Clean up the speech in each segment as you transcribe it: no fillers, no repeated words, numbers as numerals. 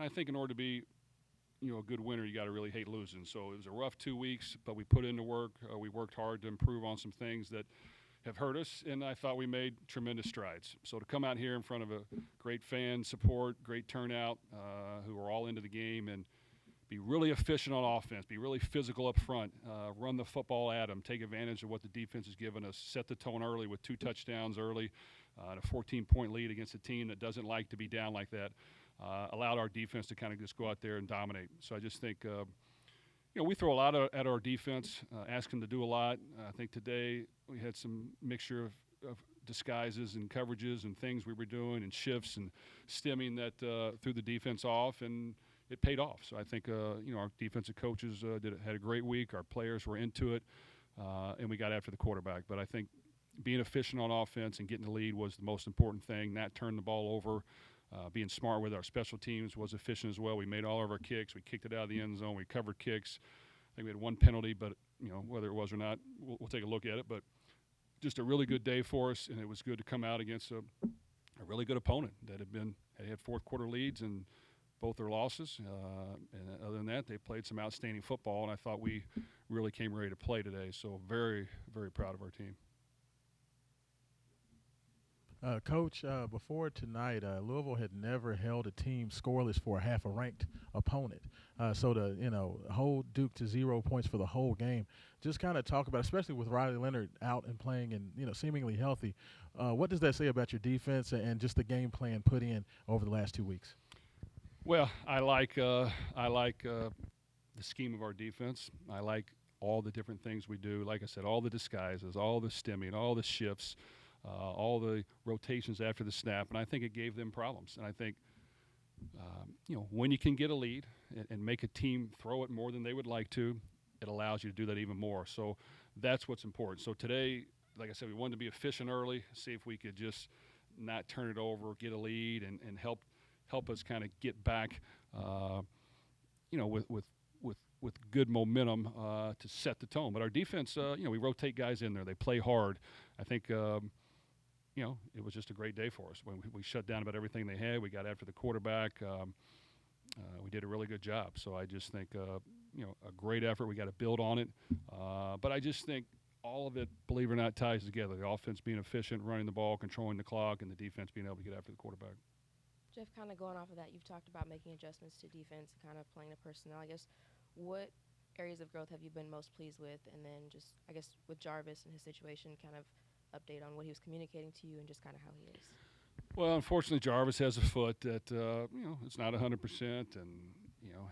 And I think in order to be, a good winner, you got to really hate losing. So it was a rough 2 weeks, but we put into work. We worked hard to improve on some things that have hurt us, and I thought we made tremendous strides. So to come out here in front of a great fan support, great turnout, who are all into the game, and be really efficient on offense, be really physical up front, run the football at them, take advantage of what the defense has given us, set the tone early with 2 touchdowns early, and a 14-point lead against a team that doesn't like to be down like that, allowed our defense to kind of just go out there and dominate. So I just think, we throw a lot at our defense, ask them to do a lot. I think today we had some mixture of disguises and coverages and things we were doing and shifts and stemming that threw the defense off, and it paid off. So I think, our defensive coaches had a great week. Our players were into it, and we got after the quarterback. But I think being efficient on offense and getting the lead was the most important thing, not turning the ball over. Being smart with our special teams was efficient as well. We made all of our kicks. We kicked it out of the end zone. We covered kicks. I think we had 1 penalty, but, whether it was or not, we'll take a look at it. But just a really good day for us, and it was good to come out against a really good opponent that had fourth-quarter leads and both their losses. And other than that, they played some outstanding football, and I thought we really came ready to play today. So very, very proud of our team. Coach, before tonight, Louisville had never held a team scoreless for half a ranked opponent. So to hold Duke to 0 points for the whole game, just kind of talk about, especially with Riley Leonard out and playing and seemingly healthy. What does that say about your defense and just the game plan put in over the last 2 weeks? Well, I like the scheme of our defense. I like all the different things we do. Like I said, all the disguises, all the stemming, all the shifts. All the rotations after the snap, and I think it gave them problems. And I think, when you can get a lead and make a team throw it more than they would like to, it allows you to do that even more. So that's what's important. So today, like I said, we wanted to be efficient early, see if we could just not turn it over, get a lead, and help us kind of get back, with good momentum to set the tone. But our defense, we rotate guys in there. They play hard. I think it was just a great day for us. When we shut down about everything they had, we got after the quarterback. We did a really good job. So I just think, a great effort. We got to build on it. But I just think all of it, believe it or not, ties together. The offense being efficient, running the ball, controlling the clock, and the defense being able to get after the quarterback. Jeff, kind of going off of that, you've talked about making adjustments to defense, kind of playing the personnel. I guess what areas of growth have you been most pleased with? And then just, I guess, with Jarvis and his situation, kind of update on what he was communicating to you and just kind of how he is. Well, unfortunately, Jarvis has a foot that, it's not 100%, and,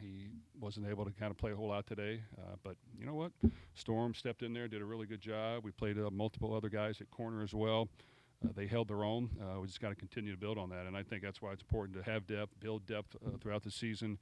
he wasn't able to kind of play a whole lot today. But you know what? Storm stepped in there, did a really good job. We played multiple other guys at corner as well. They held their own. We just got to continue to build on that, and I think that's why it's important to have depth, build depth throughout the season.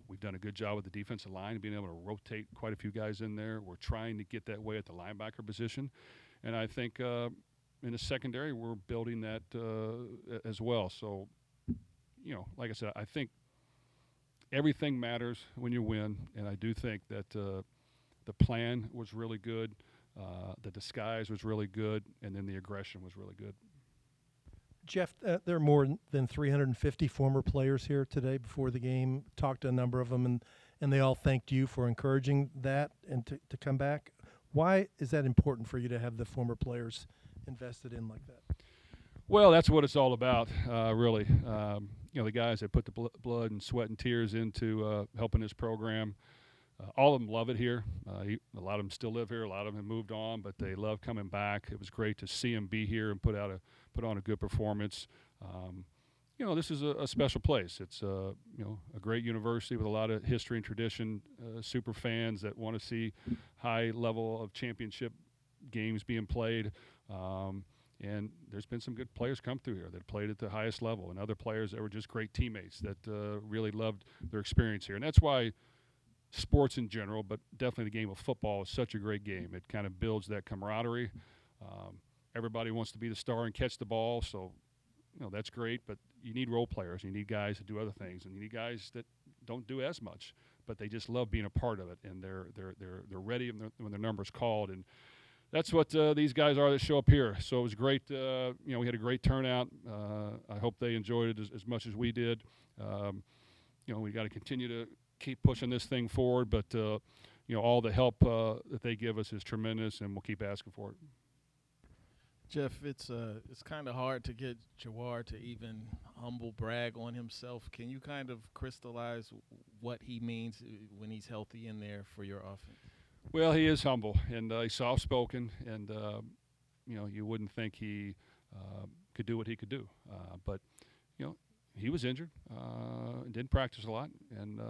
We've done a good job with the defensive line, being able to rotate quite a few guys in there. We're trying to get that way at the linebacker position. And I think in the secondary, we're building that as well. So, like I said, I think everything matters when you win. And I do think that the plan was really good. The disguise was really good. And then the aggression was really good. Jeff, there are more than 350 former players here today before the game. Talked to a number of them, and they all thanked you for encouraging that and to come back. Why is that important for you to have the former players invested in like that? Well, that's what it's all about, really. The guys that put the blood and sweat and tears into helping this program, all of them love it here. A lot of them still live here. A lot of them have moved on, but they love coming back. It was great to see them be here and put on a good performance. This is a special place. It's a great university with a lot of history and tradition. Super fans that want to see high level of championship games being played. And there's been some good players come through here that played at the highest level, and other players that were just great teammates that really loved their experience here. And that's why sports in general, but definitely the game of football is such a great game. It kind of builds that camaraderie. Everybody wants to be the star and catch the ball, so that's great. But you need role players. You need guys that do other things, and you need guys that don't do as much, but they just love being a part of it, and they're ready when their number's called. And that's what these guys are that show up here. So it was great. We had a great turnout. I hope they enjoyed it as much as we did. We got to continue to keep pushing this thing forward, but all the help that they give us is tremendous, and we'll keep asking for it. Jeff, it's kind of hard to get JaMarr to even humble brag on himself. Can you kind of crystallize what he means when he's healthy in there for your offense? Well, he is humble, and he's soft-spoken, and you wouldn't think he could do what he could do. But he was injured, didn't practice a lot, and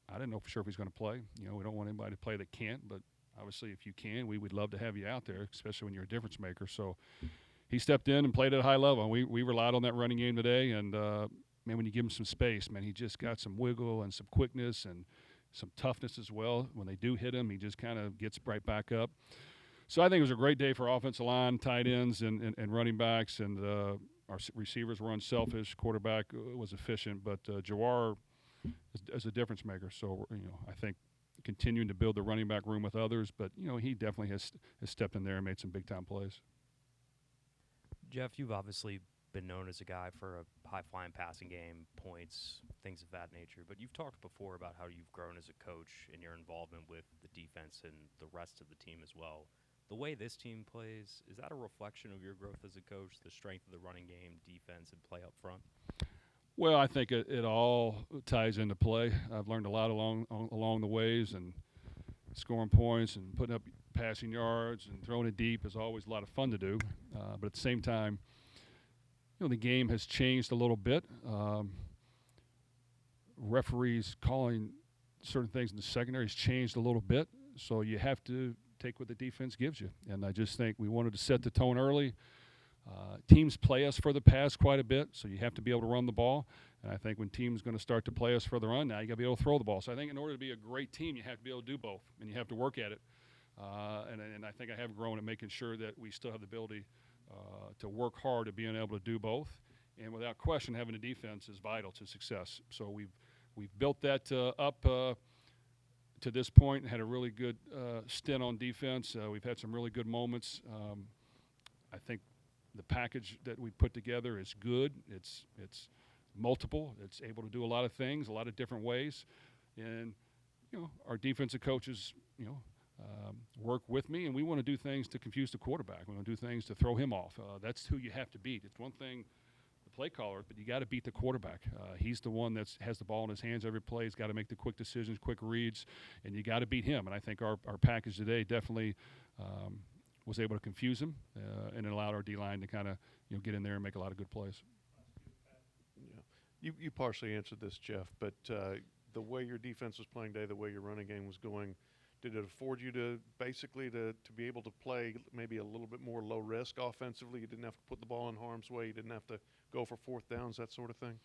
I didn't know for sure if he's going to play. We don't want anybody to play that can't, but obviously if you can, we would love to have you out there, especially when you're a difference maker. So he stepped in and played at a high level. We relied on that running game today, and man, when you give him some space, man, he just got some wiggle and some quickness and some toughness as well. When they do hit him, he just kind of gets right back up. So I think it was a great day for offensive line, tight ends, and running backs, and our receivers were unselfish. Quarterback was efficient, but JaMarr is a difference maker. So I think continuing to build the running back room with others, but he definitely has stepped in there and made some big time plays. Jeff, you've obviously been known as a guy for a high-flying passing game, points, things of that nature. But you've talked before about how you've grown as a coach and your involvement with the defense and the rest of the team as well. The way this team plays, is that a reflection of your growth as a coach, the strength of the running game, defense, and play up front? Well, I think it all ties into play. I've learned a lot along the ways, and scoring points and putting up passing yards and throwing it deep is always a lot of fun to do. But at the same time, the game has changed a little bit. Referees calling certain things in the secondary has changed a little bit, so you have to take what the defense gives you. And I just think we wanted to set the tone early. Teams play us for the pass quite a bit, so you have to be able to run the ball. And I think when teams going to start to play us for the run, now you got to be able to throw the ball. So I think in order to be a great team, you have to be able to do both, and you have to work at it. And I think I have grown at making sure that we still have the ability to work hard at being able to do both. And without question, having a defense is vital to success. So we've built that up to this point and had a really good stint on defense. We've had some really good moments. I think the package that we put together is good. It's multiple. It's able to do a lot of things, a lot of different ways. And, our defensive coaches, work with me, and we want to do things to confuse the quarterback. We want to do things to throw him off. That's who you have to beat. It's one thing, the play caller, but you got to beat the quarterback. He's the one that has the ball in his hands every play. He's got to make the quick decisions, quick reads, and you got to beat him. And I think our package today definitely was able to confuse him and it allowed our D-line to kind of get in there and make a lot of good plays. Yeah, you partially answered this, Jeff, but the way your defense was playing today, the way your running game was going, did it afford you to basically to be able to play maybe a little bit more low risk offensively? You didn't have to put the ball in harm's way. You didn't have to go for fourth downs, that sort of thing?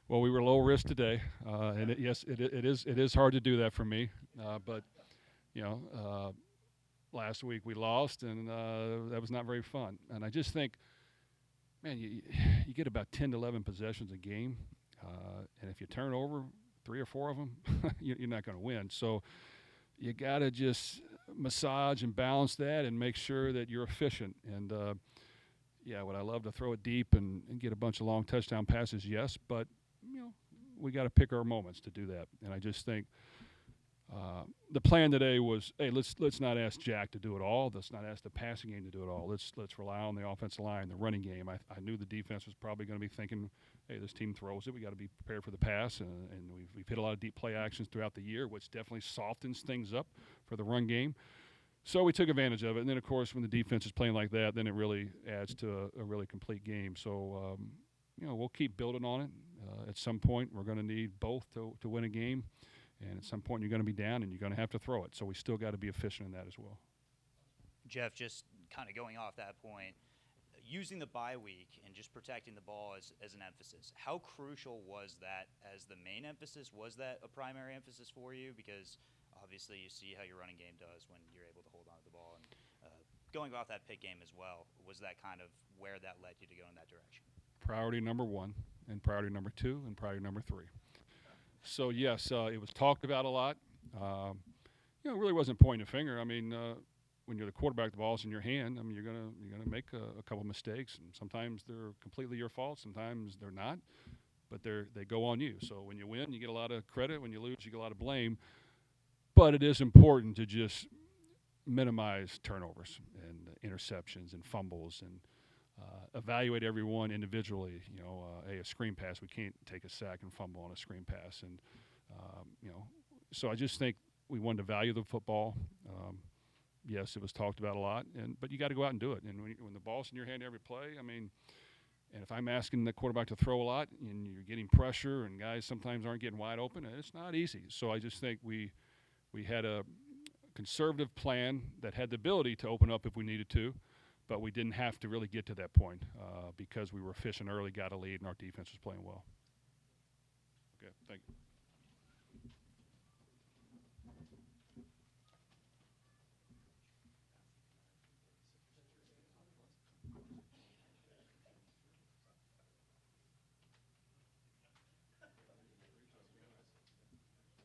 Well, we were low risk today, and it is hard to do that for me. But last week we lost, and that was not very fun. And I just think, man, you get about 10 to 11 possessions a game, and if you turn over 3 or 4 of them, you're not going to win. So you got to just massage and balance that and make sure that you're efficient. And, would I love to throw it deep and get a bunch of long touchdown passes? Yes, but, we got to pick our moments to do that. And I just think the plan today was, hey, let's not ask Jack to do it all. Let's not ask the passing game to do it all. Let's rely on the offensive line, the running game. I knew the defense was probably going to be thinking, hey, this team throws it. We got to be prepared for the pass, and we've hit a lot of deep play actions throughout the year, which definitely softens things up for the run game. So we took advantage of it. And then, of course, when the defense is playing like that, then it really adds to a really complete game. So, we'll keep building on it. At some point, we're going to need both to win a game. And at some point, you're going to be down, and you're going to have to throw it. So we still got to be efficient in that as well. Jeff, just kind of going off that point, using the bye week and just protecting the ball as an emphasis, how crucial was that as the main emphasis? Was that a primary emphasis for you? Because obviously you see how your running game does when you're able to hold on to the ball. And going off that Pitt game as well, was that kind of where that led you to go in that direction? Priority number 1, and priority number 2, and priority number 3. So, yes, it was talked about a lot. It really wasn't pointing a finger. I mean, when you're the quarterback, the ball's in your hand. I mean, you're gonna make a couple mistakes, and sometimes they're completely your fault. Sometimes they're not, but they go on you. So when you win, you get a lot of credit. When you lose, you get a lot of blame. But it is important to just minimize turnovers and interceptions and fumbles and evaluate everyone individually. You know, a screen pass, we can't take a sack and fumble on a screen pass. And, you know, so I just think we wanted to value the football. Yes, it was talked about a lot, but you got to go out and do it. And when the ball's in your hand every play, I mean, and if I'm asking the quarterback to throw a lot and you're getting pressure and guys sometimes aren't getting wide open, it's not easy. So I just think we had a conservative plan that had the ability to open up if we needed to, but we didn't have to really get to that point because we were efficient early, got a lead, and our defense was playing well. Okay, thank you.